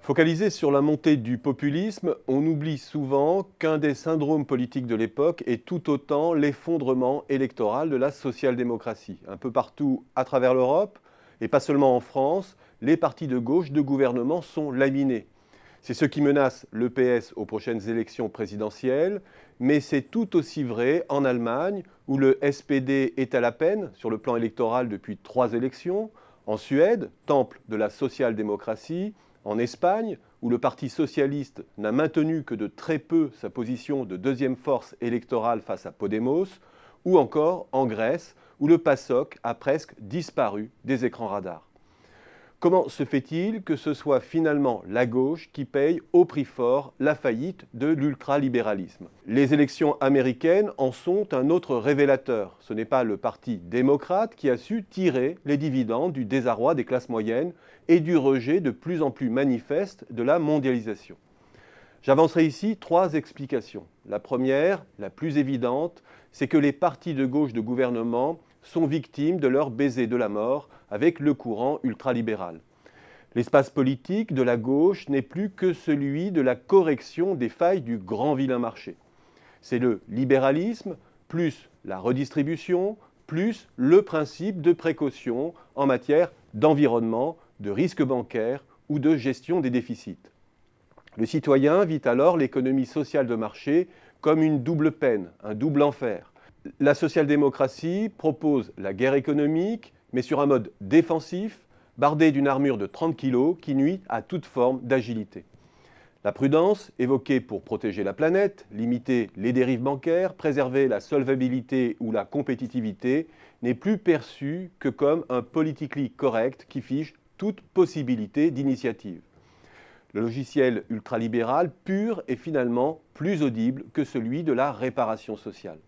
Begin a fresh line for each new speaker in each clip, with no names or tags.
Focalisé sur la montée du populisme, on oublie souvent qu'un des syndromes politiques de l'époque est tout autant l'effondrement électoral de la social-démocratie. Un peu partout à travers l'Europe, et pas seulement en France, les partis de gauche de gouvernement sont laminés. C'est ce qui menace le PS aux prochaines élections présidentielles, mais c'est tout aussi vrai en Allemagne, où le SPD est à la peine sur le plan électoral depuis 3 élections, en Suède, temple de la social-démocratie, en Espagne, où le Parti socialiste n'a maintenu que de très peu sa position de deuxième force électorale face à Podemos, ou encore en Grèce, où le PASOK a presque disparu des écrans radars. Comment se fait-il que ce soit finalement la gauche qui paye au prix fort la faillite de l'ultralibéralisme? Les élections américaines en sont un autre révélateur. Ce n'est pas le Parti démocrate qui a su tirer les dividendes du désarroi des classes moyennes et du rejet de plus en plus manifeste de la mondialisation. J'avancerai ici 3 explications. La première, la plus évidente, c'est que les partis de gauche de gouvernement sont victimes de leur baiser de la mort avec le courant ultralibéral. L'espace politique de la gauche n'est plus que celui de la correction des failles du grand vilain marché. C'est le libéralisme, plus la redistribution, plus le principe de précaution en matière d'environnement, de risque bancaire ou de gestion des déficits. Le citoyen vit alors l'économie sociale de marché comme une double peine, un double enfer. La social-démocratie propose la guerre économique, mais sur un mode défensif, bardé d'une armure de 30 kg qui nuit à toute forme d'agilité. La prudence, évoquée pour protéger la planète, limiter les dérives bancaires, préserver la solvabilité ou la compétitivité, n'est plus perçue que comme un politically correct qui fige toute possibilité d'initiative. Le logiciel ultralibéral pur est finalement plus audible que celui de la réparation sociale.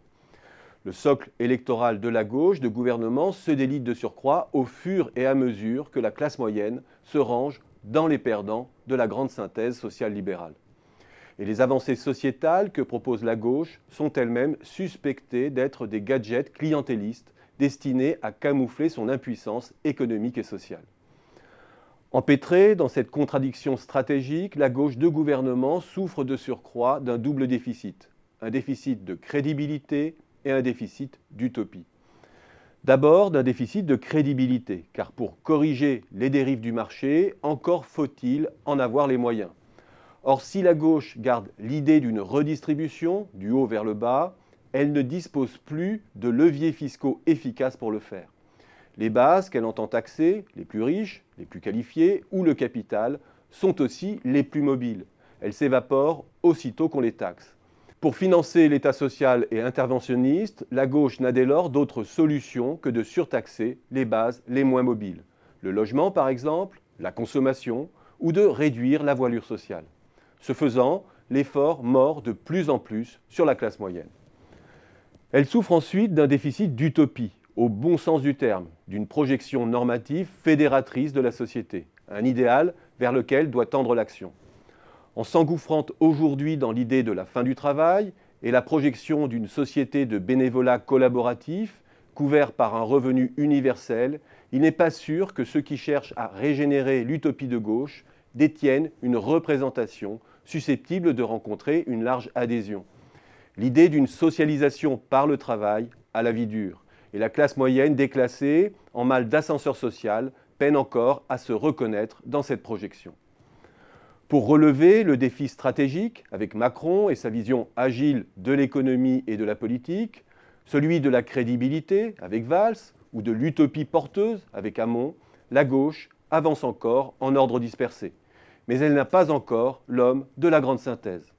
Le socle électoral de la gauche de gouvernement se délite de surcroît au fur et à mesure que la classe moyenne se range dans les perdants de la grande synthèse sociale-libérale. Et les avancées sociétales que propose la gauche sont elles-mêmes suspectées d'être des gadgets clientélistes destinés à camoufler son impuissance économique et sociale. Empêtrée dans cette contradiction stratégique, la gauche de gouvernement souffre de surcroît d'un double déficit. Un déficit de crédibilité et un déficit d'utopie. D'abord d'un déficit de crédibilité, car pour corriger les dérives du marché, encore faut-il en avoir les moyens. Or, si la gauche garde l'idée d'une redistribution, du haut vers le bas, elle ne dispose plus de leviers fiscaux efficaces pour le faire. Les bases qu'elle entend taxer, les plus riches, les plus qualifiés ou le capital, sont aussi les plus mobiles. Elles s'évaporent aussitôt qu'on les taxe. Pour financer l'État social et interventionniste, la gauche n'a dès lors d'autre solution que de surtaxer les bases les moins mobiles. Le logement par exemple, la consommation ou de réduire la voilure sociale. Ce faisant, l'effort mord de plus en plus sur la classe moyenne. Elle souffre ensuite d'un déficit d'utopie, au bon sens du terme, d'une projection normative fédératrice de la société, un idéal vers lequel doit tendre l'action. En s'engouffrant aujourd'hui dans l'idée de la fin du travail et la projection d'une société de bénévolat collaboratif, couvert par un revenu universel, il n'est pas sûr que ceux qui cherchent à régénérer l'utopie de gauche détiennent une représentation susceptible de rencontrer une large adhésion. L'idée d'une socialisation par le travail à la vie dure, et la classe moyenne déclassée, en mal d'ascenseur social, peine encore à se reconnaître dans cette projection. Pour relever le défi stratégique, avec Macron et sa vision agile de l'économie et de la politique, celui de la crédibilité, avec Valls, ou de l'utopie porteuse, avec Hamon, la gauche avance encore en ordre dispersé. Mais elle n'a pas encore l'homme de la grande synthèse.